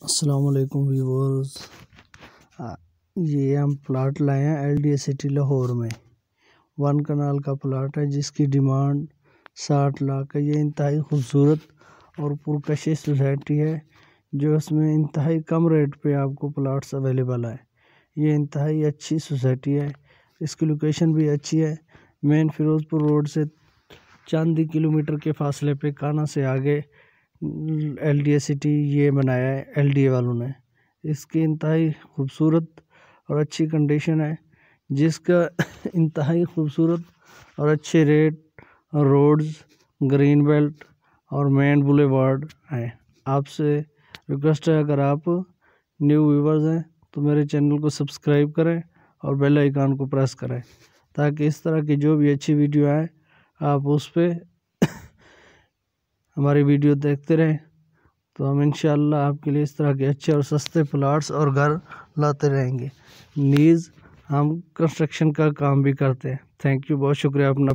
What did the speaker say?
अस्सलामुअलैकुम व्यूअर्स। ये हम प्लाट लाए हैं LDA सिटी लाहौर में। 1 कनाल का प्लाट है जिसकी डिमांड 60 लाख है। ये इंतहाई खूबसूरत और पुरकशिश सोसाइटी है जो इसमें इंतहाई कम रेट पे आपको प्लाट्स अवेलेबल है। ये इंतहाई अच्छी सोसाइटी है। इसकी लोकेशन भी अच्छी है। मेन फिरोज़पुर रोड से चंद ही किलोमीटर के फासले पे काना से आगे LDA सिटी ये बनाया है LDA वालों ने। इसकी इंतहाई खूबसूरत और अच्छी कंडीशन है जिसका इंतहाई खूबसूरत और अच्छे रेट, रोड्स, ग्रीन बेल्ट और मेन बुलेवार्ड हैं। आपसे रिक्वेस्ट है, अगर आप न्यू व्यूवर्स हैं तो मेरे चैनल को सब्सक्राइब करें और बेल आइकन को प्रेस करें ताकि इस तरह की जो भी अच्छी वीडियो आए आप उस पर हमारी वीडियो देखते रहें। तो हम इंशाअल्लाह आपके लिए इस तरह के अच्छे और सस्ते प्लाट्स और घर लाते रहेंगे। नीज़ हम कंस्ट्रक्शन का काम भी करते हैं। थैंक यू, बहुत शुक्रिया अपना